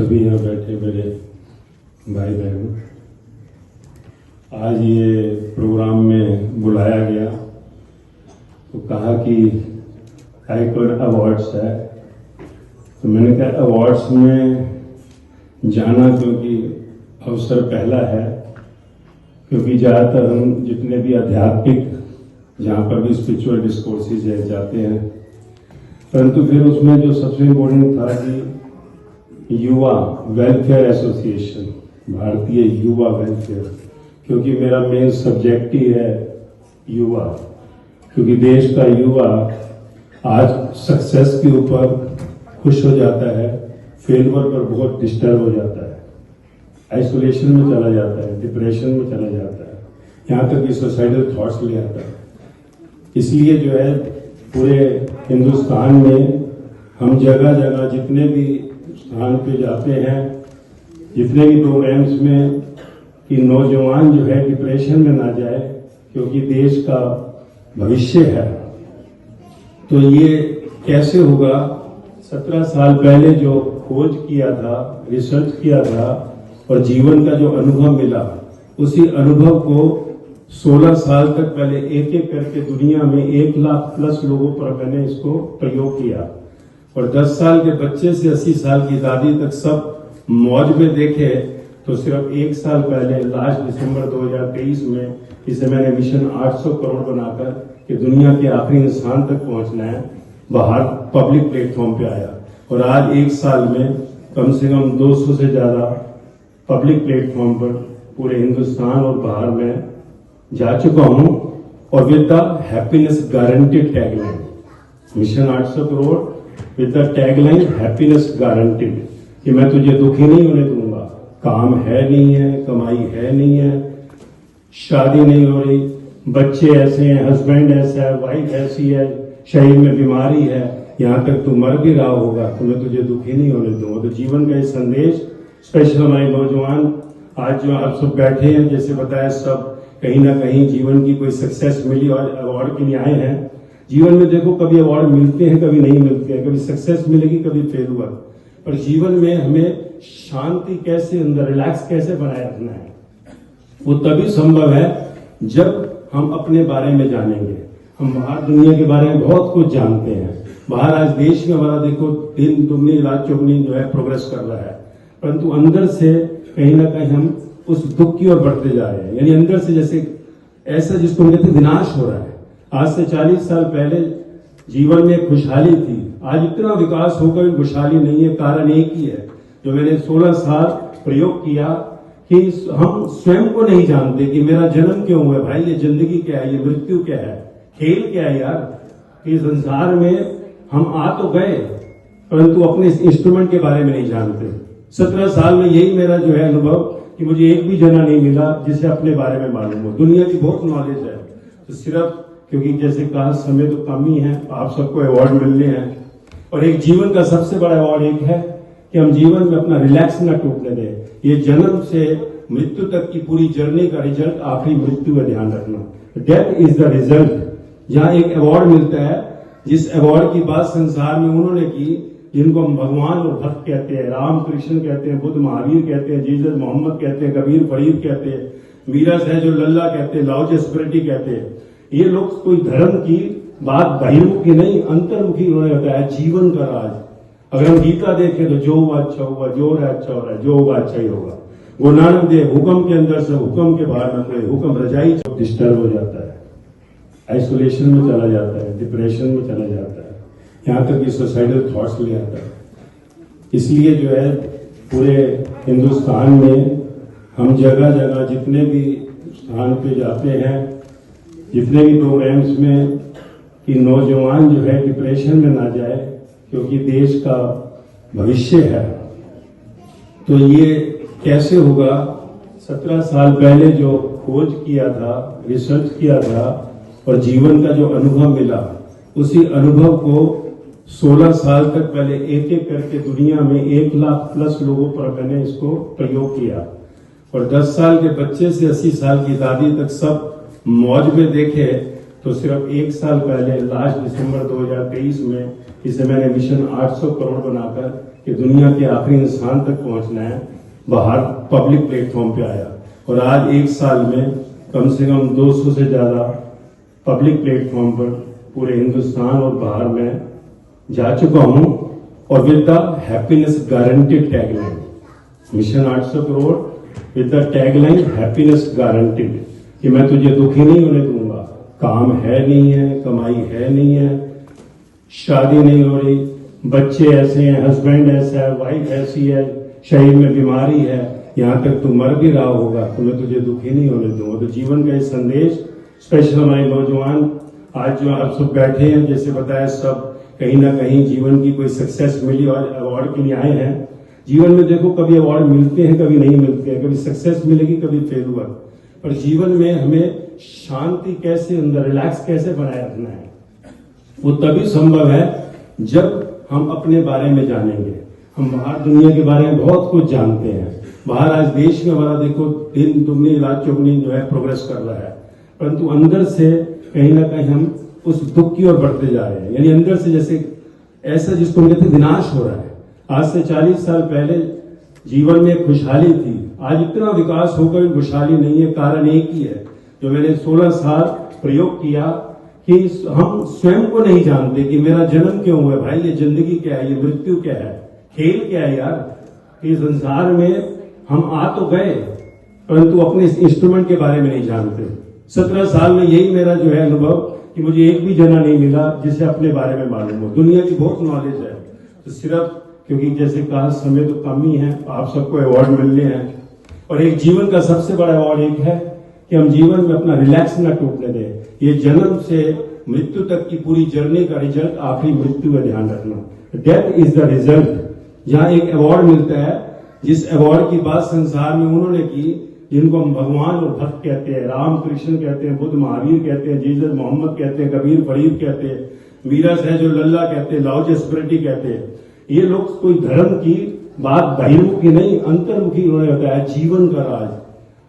सभी यहाँ बैठे मेरे भाई बहन, आज ये प्रोग्राम में बुलाया गया तो कहा कि हाईकोर्ट अवार्ड्स है, तो मैंने कहा अवार्ड्स में जाना क्योंकि अवसर पहला है, क्योंकि ज़्यादातर हम जितने भी आध्यात्मिक जहाँ पर भी स्पिरिचुअल डिस्कोर्सेज है जाते हैं, परंतु फिर उसमें जो सबसे इम्पोर्टेंट था कि युवा welfare association, Bharatiya Yuva welfare, क्योंकि मेरा मेन सब्जेक्ट ही है युवा, क्योंकि देश का युवा आज सक्सेस के ऊपर खुश हो जाता है, फेलियर पर बहुत डिस्टर्ब हो जाता है, आइसोलेशन में चला जाता है, डिप्रेशन में चला जाता है, यहाँ तक कि सुसाइडल थॉट्स ले आता है। इसलिए जो है पूरे हिंदुस्तान में हम जगह जगह जितने भी स्थान पे जाते हैं, जितने भी प्रोग्राम्स में, कि नौजवान जो है डिप्रेशन में ना जाए, क्योंकि देश का भविष्य है। तो ये कैसे होगा? 17 साल पहले जो खोज किया था, रिसर्च किया था और जीवन का जो अनुभव मिला, उसी अनुभव को 16 साल तक पहले एक एक करके दुनिया में 1 लाख प्लस लोगों पर मैंने इसको प्रयोग किया, और 10 साल के बच्चे से 80 साल की दादी तक सब मौज में देखे। तो सिर्फ 1 साल पहले लास्ट दिसंबर 2023 में इसे मैंने मिशन 800 करोड़ बनाकर कि दुनिया के आखिरी इंसान तक पहुंचना है, बाहर पब्लिक प्लेटफॉर्म पे आया, और आज 1 साल में कम से कम 200 से ज्यादा पब्लिक प्लेटफॉर्म पर पूरे हिंदुस्तान और बाहर में जा चुका हूं, और with the happiness guaranteed tagline, mission 800 crore with the tagline happiness guaranteed, कि मैं तुझे दुखी नहीं होने दूंगा। काम है नहीं है, कमाई है नहीं है, शादी नहीं हो रही, बच्चे ऐसे हैं, हस्बैंड ऐसा है, वाइफ ऐसी है, शरीर में बीमारी है, यहाँ तक तू मर भी रहा होगा तो मैं तुझे दुखी नहीं होने दूंगा। तो जीवन का ये संदेश स्पेशल हमारे नौजवान आज जो आप सब बैठे हैं, जैसे बताया, सब कहीं ना कहीं जीवन की कोई सक्सेस मिली और अवार्ड के लिए आए हैं। जीवन में देखो कभी अवार्ड मिलते हैं, कभी नहीं मिलते हैं, कभी सक्सेस मिलेगी, कभी फेल हुआ, पर जीवन में हमें शांति कैसे, अंदर रिलैक्स कैसे बनाए रखना है, वो तभी संभव है जब हम अपने बारे में जानेंगे। हम बाहर दुनिया के बारे में बहुत कुछ जानते हैं, बाहर आज देश में हमारा देखो दिन दुगनी रात चौगुनी जो है प्रोग्रेस कर रहा है, परंतु अंदर से कहीं ना कहीं हम उस दुख की ओर बढ़ते जा रहे हैं। यानी अंदर से जैसे ऐसा जिसको हम कहते हैं विनाश हो रहा है। आज से 40 साल पहले जीवन में खुशहाली थी, आज इतना विकास होकर खुशहाली नहीं है। कारण एक ही है, जो मैंने 16 साल प्रयोग किया, कि हम स्वयं को नहीं जानते कि मेरा जन्म क्यों हुआ भाई, ये जिंदगी क्या है, ये मृत्यु क्या है, खेल क्या है यार। कि संसार में हम आ तो गए, परंतु अपने इंस्ट्रूमेंट के बारे में नहीं जानते। 17 साल में यही मेरा जो है अनुभव, कि मुझे एक भी जना नहीं मिला जिसे अपने बारे में मालूम हो। दुनिया की बहुत नॉलेज है, तो सिर्फ क्योंकि जैसे कहा समय तो कम ही है, आप सबको अवार्ड मिलने हैं, और एक जीवन का सबसे बड़ा अवार्ड एक है कि हम जीवन में अपना रिलैक्स न टूटने दें। ये जन्म से मृत्यु तक की पूरी जर्नी का रिजल्ट आखिरी मृत्यु का ध्यान रखना। Death is the result. जहां एक अवार्ड मिलता है, जिस अवार्ड की बात संसार में उन्होंने की, जिनको हम भगवान और भक्त कहते हैं, राम कृष्ण कहते हैं, बुद्ध महावीर कहते हैं, जीसस मोहम्मद कहते हैं, कबीर फरीद कहते हैं, मीरा है जो लल्ला कहते हैं, लाओ स्पिरिटी कहते हैं। ये लोग कोई धर्म की बात बहिर्मुखी नहीं, अंतर्मुखी उन्होंने बताया जीवन का राज। अगर हम गीता देखें तो जो हुआ अच्छा हुआ, जो हो रहा है अच्छा हो रहा है, जो होगा अच्छा ही होगा। गुरु नानक देव हुक्म के अंदर से हुक्म के बाहर न कोई हुक्म, रजाई डिस्टर्ब हो जाता है, आइसोलेशन में चला जाता है, डिप्रेशन में चला जाता है, यहाँ तक कि सुसाइडल थॉट्स ले आता है। इसलिए जो है पूरे हिंदुस्तान में हम जगह जगह जितने भी स्थान पे जाते हैं, जितने भी प्रोग्राम्स में, कि नौजवान जो है डिप्रेशन में ना जाए, क्योंकि देश का भविष्य है। तो ये कैसे होगा? 17 साल पहले जो खोज किया था, रिसर्च किया था और जीवन का जो अनुभव मिला, उसी अनुभव को 16 साल तक पहले एक एक करके दुनिया में 1 लाख प्लस लोगों पर मैंने इसको प्रयोग किया, और 10 साल के बच्चे से 80 साल की दादी तक सब मौज में देखे। तो सिर्फ 1 साल पहले लास्ट दिसंबर 2023 में इसे मैंने मिशन 800 करोड़ बनाकर कि दुनिया के आखिरी इंसान तक पहुंचना है, बाहर पब्लिक प्लेटफॉर्म पे आया। और आज एक साल में कम से कम 200 से ज्यादा पब्लिक प्लेटफॉर्म पर पूरे हिंदुस्तान और बाहर में जा चुका हूं, और with the happiness guaranteed tagline, mission 800 crore with the tagline happiness guaranteed, कि मैं तुझे दुखी नहीं होने दूंगा। काम है नहीं है, कमाई है नहीं है, शादी नहीं हो रही, बच्चे ऐसे हैं, हस्बैंड ऐसा है, वाइफ ऐसी है, शरीर में बीमारी है, यहां तक तू मर भी रहा होगा तो मैं तुझे दुखी नहीं होने दूंगा। तो जीवन का ये संदेश स्पेशल हमारे नौजवान आज जो आप सब बैठे हैं, जैसे बताया, सब कहीं ना कहीं जीवन की कोई सक्सेस मिली और अवार्ड के लिए आए हैं। जीवन में देखो, कभी अवार्ड मिलते हैं, कभी नहीं मिलते हैं, कभी सक्सेस मिलेगी, कभी फेलुअर, पर जीवन में हमें शांति कैसे, अंदर रिलैक्स कैसे बनाए रखना है, वो तभी संभव है जब हम अपने बारे में जानेंगे। हम बाहर दुनिया के बारे में बहुत कुछ जानते हैं, बाहर आज देश में हमारा देखो दिन दुगनी रात चौगुनी जो है प्रोग्रेस कर रहा है, परंतु अंदर से कहीं ना कहीं हम उस दुख की ओर बढ़ते जा रहे हैं। यानी अंदर से जैसे ऐसा जिसको कहते हैं विनाश हो रहा है। आज से 40 साल पहले जीवन में खुशहाली थी, आज इतना विकास होकर भी खुशहाली नहीं है। कारण एक ही है, जो मैंने 16 साल प्रयोग किया कि हम स्वयं को नहीं जानते कि मेरा जन्म क्यों हुआ भाई, ये जिंदगी क्या है, ये मृत्यु क्या है, खेल क्या है यार। कि संसार में हम आ तो गए, परंतु अपने इंस्ट्रूमेंट के बारे में नहीं जानते। 17 साल में यही मेरा जो है अनुभव कि मुझे एक भी जना नहीं मिला जिसे अपने बारे में मालूम हो। दुनिया की बहुत नॉलेज है, तो सिर्फ क्योंकि जैसे कहा समय तो कम ही है, आप सबको अवार्ड मिलने हैं, और एक जीवन का सबसे बड़ा अवार्ड एक है कि हम जीवन में अपना रिलैक्स न टूटने दें। ये जन्म से मृत्यु तक की पूरी जर्नी का रिजल्ट आखिरी मृत्यु का ध्यान रखना। Death is the result. जहां एक अवार्ड मिलता है, जिस अवार्ड की बात संसार में उन्होंने की, जिनको हम भगवान और भक्त कहते हैं, राम कृष्ण कहते हैं, बुद्ध महावीर कहते हैं, जीसस मोहम्मद कहते हैं, कबीर फरीद कहते हैं, मीरा सहजो लल्ला कहते हैं, लाओ स्पिरिटी कहते हैं। ये लोग कोई धर्म की बात बहिर्मुखी नहीं, अंतर्मुखी उन्होंने बताया जीवन का राज।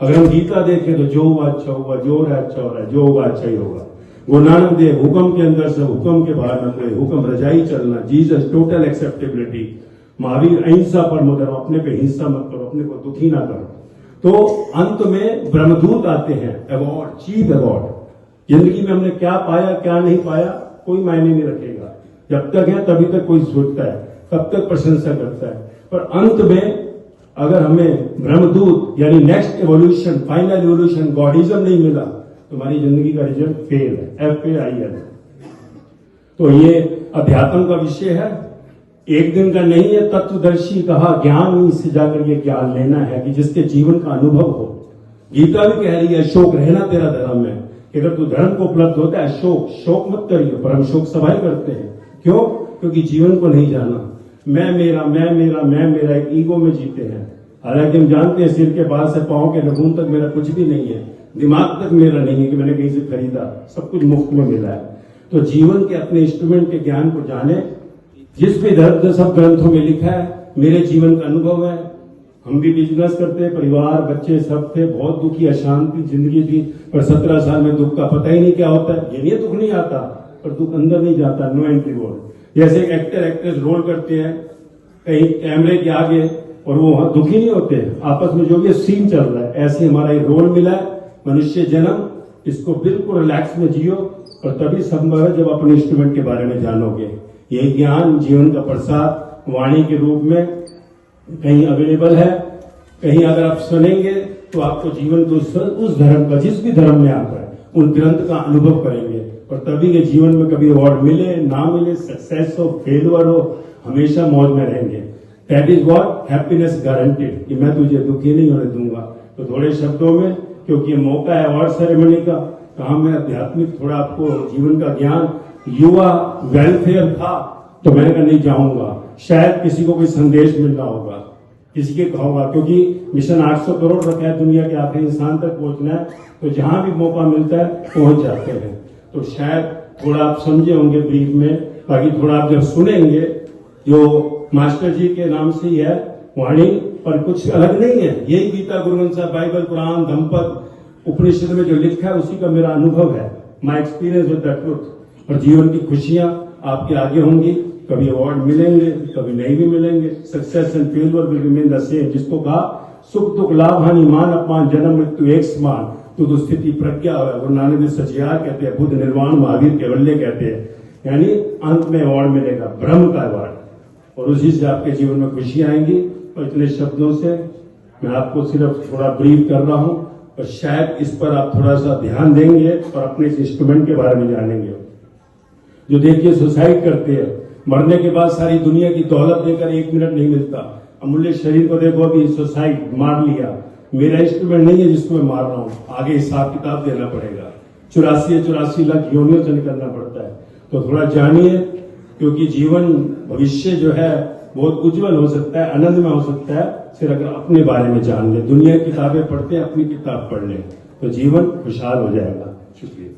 अगर हम गीता देखें तो जो हुआ अच्छा हुआ, जो हो रहा है अच्छा हो रहा है, जो होगा अच्छा ही होगा। गुरु नानक देव हुक्म के अंदर से हुक्म के बाहर न कोई, हुक्म रजाई चलना, जीसस टोटल एक्सेप्टेबिलिटी, महावीर अहिंसा परमो धर्म, अपने पे हिंसा मत करो, अपने को दुखी ना करो। तो अंत में ब्रह्मदूत आते हैं, अवार्ड, चीफ अवार्ड। जिंदगी में हमने क्या पाया क्या नहीं पाया कोई मायने नहीं रखेगा, जब तक है तभी तक कोई सोचता है, तब तक प्रशंसा करता है, पर अंत में अगर हमें ब्रह्मदूत यानी नेक्स्ट एवोल्यूशन, फाइनल एवोल्यूशन, गॉडिज्म नहीं मिला तो हमारी जिंदगी का रिजल्ट फेल है, FAIL। तो ये अध्यात्म का विषय है, एक दिन का नहीं है। तत्वदर्शी कहा ज्ञान से जाकर ये ज्ञान लेना है कि जिसके जीवन का अनुभव हो। गीता भी कह रही है शोक रहना तेरा धर्म है, कि अगर तू धर्म को उपलब्ध होता है शोक मत करिए, पर हम शोक सवाई करते हैं। क्यों? क्योंकि जीवन को नहीं जाना। मैं मेरा एक ईगो में जीते हैं। हालांकि हम जानते हैं सिर के बाल से पांव के नाखून तक मेरा कुछ भी नहीं है, दिमाग तक मेरा नहीं है कि मैंने कहीं से खरीदा, सब कुछ मुफ्त में मिला है। तो जीवन के अपने इंस्ट्रूमेंट के ज्ञान को जाने। जिस भी दर्द सब ग्रंथों में लिखा है मेरे जीवन का अनुभव है। हम भी बिजनेस करते, परिवार बच्चे सब थे, बहुत दुखी अशांति जिंदगी थी, पर 17 साल में दुख का पता ही नहीं क्या होता है। ये नहीं दुख नहीं आता, पर दुख अंदर नहीं जाता। No entry board. जैसे एक्टर एक्ट्रेस रोल करते हैं कहीं कैमरे के आगे और वो दुखी नहीं होते, आपस में जो भी सीन चल रहा है, ऐसे हमारा एक रोल मिला है, मनुष्य जन्म। इसको बिल्कुल रिलैक्स में जियो, और तभी संभव है जब अपने इंस्ट्रूमेंट के बारे में जानोगे। ये ज्ञान जीवन का प्रसाद वाणी के रूप में कहीं अवेलेबल है, कहीं अगर आप सुनेंगे तो आपको जीवन को उस धर्म का, जिस भी धर्म में आप है, उन ग्रंथ का अनुभव करेंगे। और तभी ये जीवन में कभी अवार्ड मिले ना मिले, सक्सेस हो फेलुअर हो, हमेशा मौज में रहेंगे। That is what happiness guaranteed, कि मैं तुझे दुखी नहीं होने दूंगा। तो थोड़े शब्दों में, क्योंकि मौका है अवार्ड सेरेमनी का, कहा मैं आध्यात्मिक थोड़ा आपको जीवन का ज्ञान, युवा वेलफेयर था तो मैंने कहा नहीं जाऊंगा, शायद किसी को कोई संदेश मिल रहा होगा, किसी के कहूंगा, क्योंकि मिशन 800 करोड़ रखा है, दुनिया के आखिरी इंसान तक पहुंचना है, तो जहां भी मौका मिलता है पहुंच जाते हैं। तो शायद थोड़ा आप समझे होंगे ब्रीफ में, बाकी थोड़ा आप जब सुनेंगे, जो मास्टर जी के नाम से ही है वाणी, पर कुछ अलग नहीं है। यही गीता, गुरु ग्रंथ साहिब, बाइबल, कुरान, धम्मपद, उपनिषद में जो लिखा है उसी का मेरा अनुभव है, my experience with the truth. और जीवन की खुशियां आपके आगे होंगी, कभी अवार्ड मिलेंगे, कभी नहीं भी मिलेंगे। Success and failure will remain the same. जिसको कहा सुख दुख लाभ हानि मान अपमान जन्म मृत्यु एक समान, तो स्थिति प्रज्ञा है। गुरु नानक देव सचियार कहते हैं, बुद्ध निर्वाण, महावीर केवल्य कहते हैं। यानी अंत में अवार्ड मिलेगा, ब्रह्म का अवार्ड, और उसी से आपके जीवन में खुशी आएंगी। और इतने शब्दों से मैं आपको सिर्फ थोड़ा ब्रीफ कर रहा हूं, और शायद इस पर आप थोड़ा सा ध्यान देंगे और अपने इस इंस्ट्रूमेंट के बारे में जानेंगे। जो देखिए सुसाइड करते हैं, मरने के बाद सारी दुनिया की दौलत देकर 1 मिनट नहीं मिलता। अमूल्य शरीर को देखो, अभी सुसाइड मार लिया, मेरा इंस्ट्रूमेंट नहीं है जिसको मैं मार रहा हूं, आगे हिसाब किताब देना पड़ेगा। 84 लाख योनियों से निकलना पड़ता है। तो थोड़ा जानिए, क्योंकि जीवन भविष्य जो है बहुत उज्जवल हो सकता है, आनंदमय हो सकता है, सिर्फ अगर अपने बारे में जान ले। दुनिया की किताबें पढ़ते हैं, अपनी किताब पढ़ ले तो जीवन खुशहाल हो जाएगा। शुक्रिया।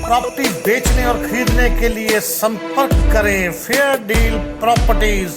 प्रॉपर्टी बेचने और खरीदने के लिए संपर्क करें फेयर डील प्रॉपर्टीज।